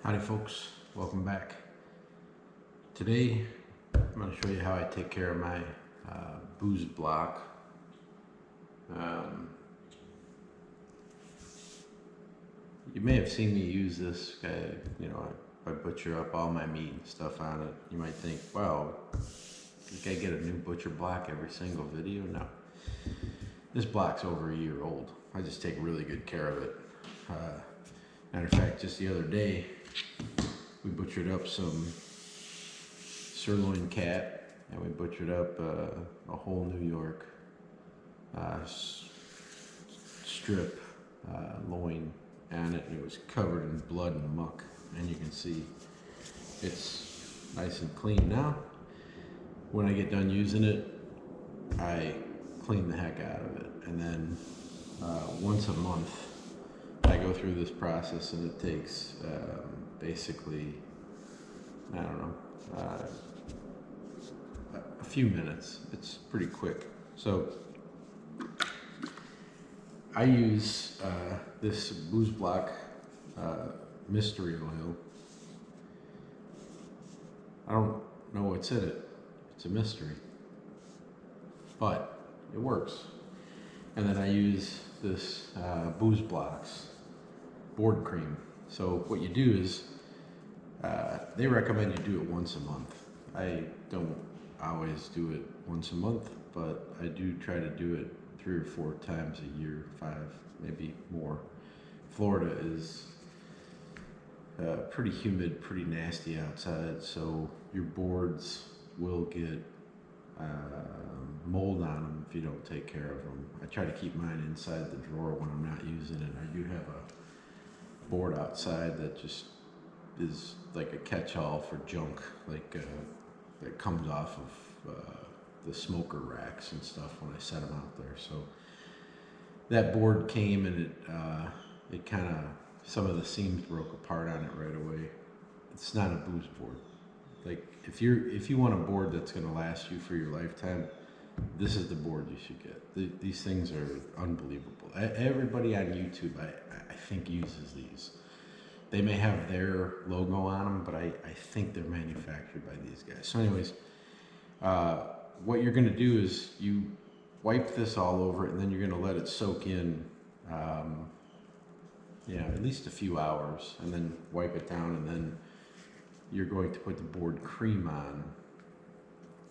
Howdy folks, welcome back. Today I'm going to show you how I take care of my booze block. You may have seen me use this guy, I butcher up all my meat and stuff on it. You might think, wow, this guy get a new butcher block every single video? No. This block's over a year old. I just take really good care of it. Matter of fact, just the other day, we butchered up some sirloin cat, and we butchered up a whole New York strip loin on it, and it was covered in blood and muck. And you can see it's nice and clean now. When I get done using it, I clean the heck out of it, and then once a month I go through this process, and it takes basically, I don't know, a few minutes. It's pretty quick. So I use this Booze Block mystery oil. I don't know what's in it. It's a mystery, but it works. And then I use this Booze Blocks board cream. So what you do is, they recommend you do it once a month. I don't always do it once a month, but I do try to do it 3 or 4 times a year, 5, maybe more. Florida is pretty humid, pretty nasty outside, so your boards will get mold on them if you don't take care of them. I try to keep mine inside the drawer when I'm not using it. I do have a board outside that just is like a catch-all for junk, like that comes off of the smoker racks and stuff when I set them out there. So that board came, and it kind of, some of the seams broke apart on it right away. It's not a booze board. Like if you want a board that's going to last you for your lifetime, this is the board you should get. These things are unbelievable. Everybody on YouTube, I think, uses these. They may have their logo on them, but I think they're manufactured by these guys. So anyways, what you're going to do is you wipe this all over it, and then you're going to let it soak in, at least a few hours, and then wipe it down, and then you're going to put the board cream on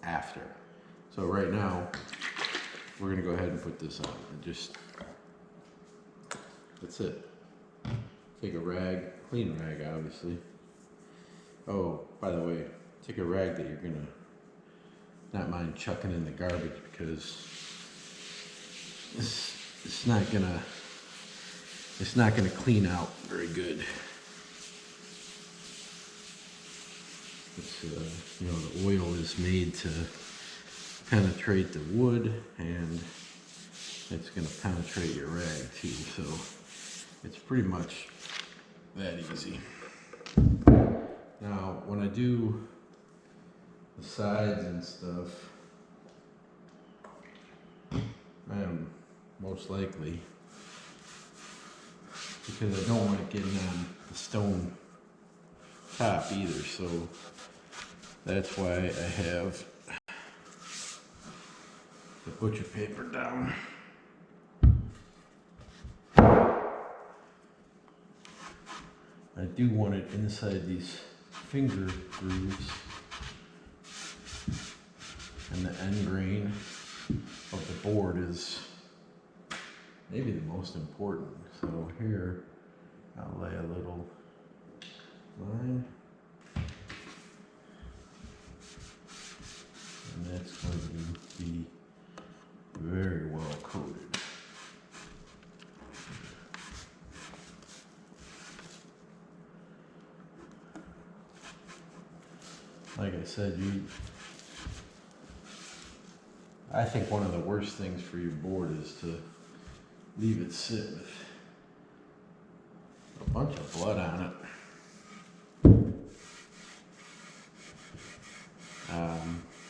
after. So right now, we're going to go ahead and put this on. And that's it. Take a rag, clean rag obviously. Oh, by the way, take a rag that you're going to not mind chucking in the garbage, because it's not gonna clean out very good. It's, the oil is made to penetrate the wood, and it's going to penetrate your rag too, so it's pretty much that easy. Now when I do the sides and stuff, I am most likely, because I don't want it getting on the stone top either, so that's why I have the butcher paper down. I do want it inside these finger grooves, and the end grain of the board is maybe the most important. So here I'll lay a little line, and that's going to be very well coated. Like I said, I think one of the worst things for your board is to leave it sit with a bunch of blood on it.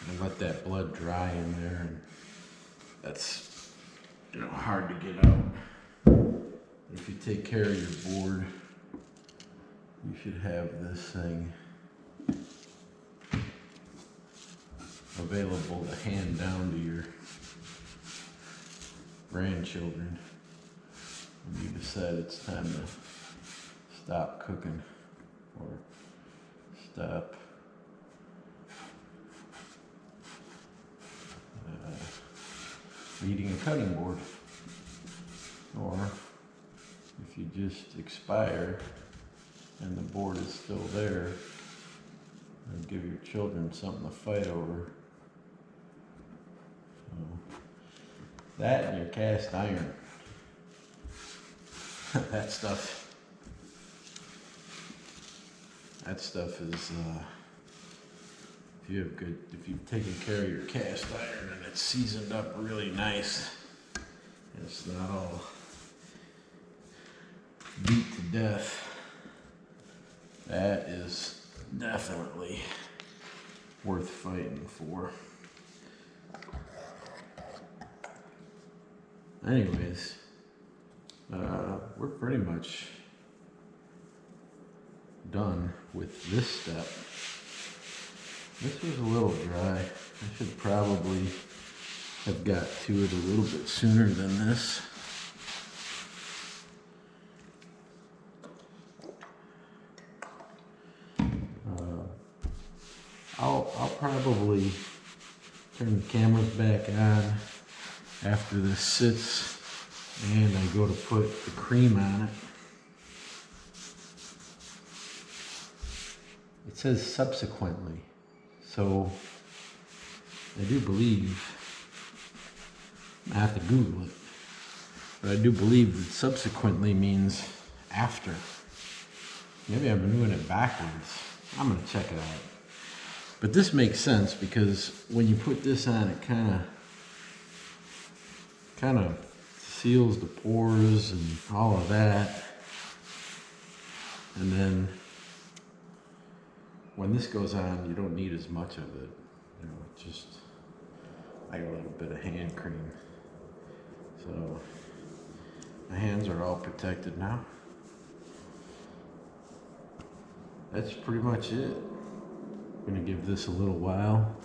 And let that blood dry in there, and that's hard to get out. If you take care of your board, you should have this thing available to hand down to your grandchildren when you decide it's time to stop cooking or stop needing a cutting board, or if you just expire and the board is still there, and give your children something to fight over. So, that and your cast iron. That stuff is, if you've taken care of your cast iron and it's seasoned up really nice, and it's not all beat to death, that is definitely worth fighting for. Anyways, we're pretty much done with this step. This was a little dry. I should probably have got to it a little bit sooner than this. I'll probably turn the cameras back on after this sits and I go to put the cream on it. It says subsequently, so I do believe, I have to Google it, but I do believe that subsequently means after. Maybe I've been doing it backwards. I'm gonna check it out. But this makes sense because when you put this on, it kind of seals the pores and all of that. And then when this goes on, you don't need as much of it. You know, just like a little bit of hand cream. So my hands are all protected now. That's pretty much it. I'm gonna give this a little while.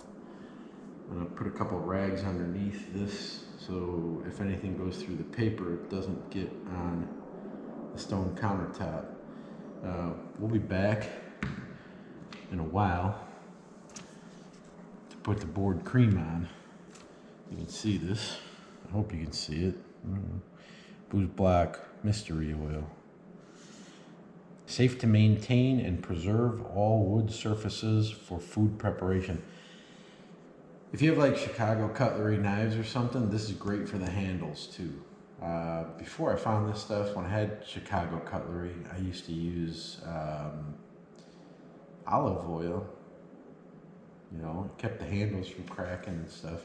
I'm gonna put a couple rags underneath this so if anything goes through the paper, it doesn't get on the stone countertop. We'll be back in a while to put the board cream on. You can see this. I hope you can see it. Boos Block Mystery Oil. Safe to maintain and preserve all wood surfaces for food preparation. If you have like Chicago cutlery knives or something, this is great for the handles too. Before I found this stuff, when I had Chicago cutlery, I used to use olive oil. You know, it kept the handles from cracking and stuff.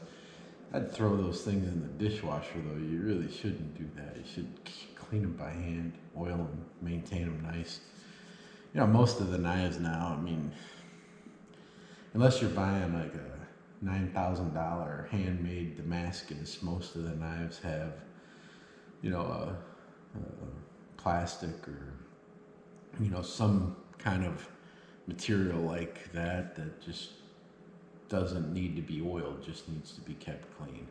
I'd throw those things in the dishwasher though. You really shouldn't do that. You should clean them by hand, oil them, maintain them nice. You know, most of the knives now, I mean, unless you're buying like a $9,000 handmade Damascus, most of the knives have, you know, a plastic or, you know, some kind of material like that that just doesn't need to be oiled, just needs to be kept clean.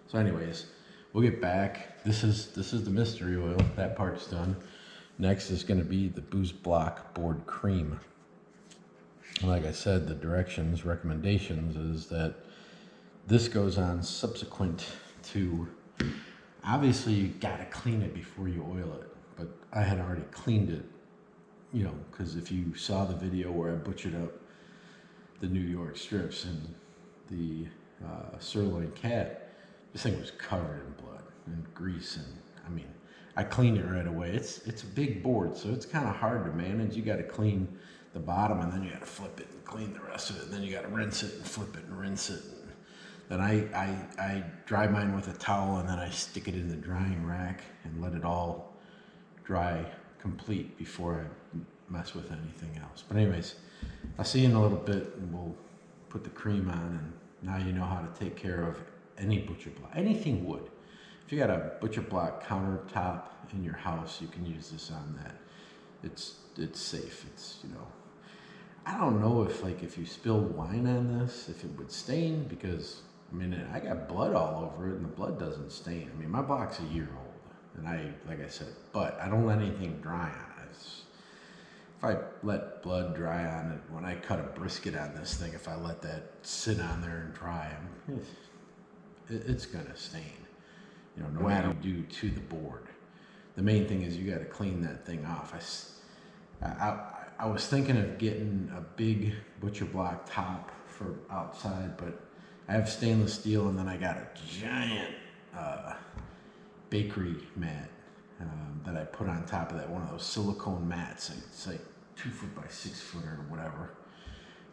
So anyways, we'll get back. This is the mystery oil. That part's done. Next is going to be the Boos Block board cream. Like I said, the directions, recommendations is that this goes on subsequent to, obviously you got to clean it before you oil it, but I had already cleaned it, you know, because if you saw the video where I butchered up the New York strips and the sirloin cat, this thing was covered in blood and grease, and I mean, I cleaned it right away. It's a big board, so it's kind of hard to manage. You got to clean the bottom, and then you got to flip it and clean the rest of it, and then you got to rinse it and flip it and rinse it. And then I dry mine with a towel, and then I stick it in the drying rack and let it all dry complete before I mess with anything else. But anyways, I'll see you in a little bit, and we'll put the cream on, and now you know how to take care of any butcher block, anything wood. If you got a butcher block countertop in your house, you can use this on that. it's safe. It's, you know, I don't know if like if you spilled wine on this, if it would stain, because I mean I got blood all over it and the blood doesn't stain. I mean my block's a year old, and like I said, but I don't let anything dry on it. If I let blood dry on it, when I cut a brisket on this thing, if I let that sit on there and dry, it's gonna stain. You know, no matter what you do to the board. The main thing is you got to clean that thing off. I was thinking of getting a big butcher block top for outside, but I have stainless steel, and then I got a giant bakery mat that I put on top of that, one of those silicone mats. It's like 2 foot by 6 foot or whatever,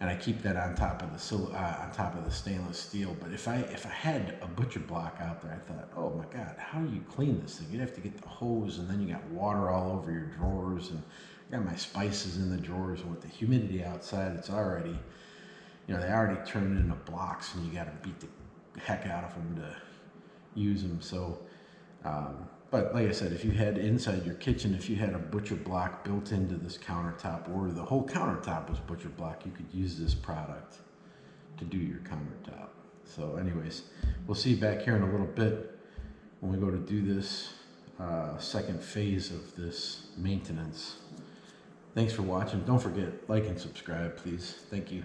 and I keep that on top of the stainless steel. But if I had a butcher block out there, I thought, oh my God, how do you clean this thing? You'd have to get the hose, and then you got water all over your drawers, and I got my spices in the drawers, and with the humidity outside, it's already, you know, they already turn into blocks, and you got to beat the heck out of them to use them. So, but like I said, if you had inside your kitchen, if you had a butcher block built into this countertop, or the whole countertop was butcher block, you could use this product to do your countertop. So anyways, we'll see you back here in a little bit when we go to do this second phase of this maintenance. Thanks for watching. Don't forget, like and subscribe, please. Thank you.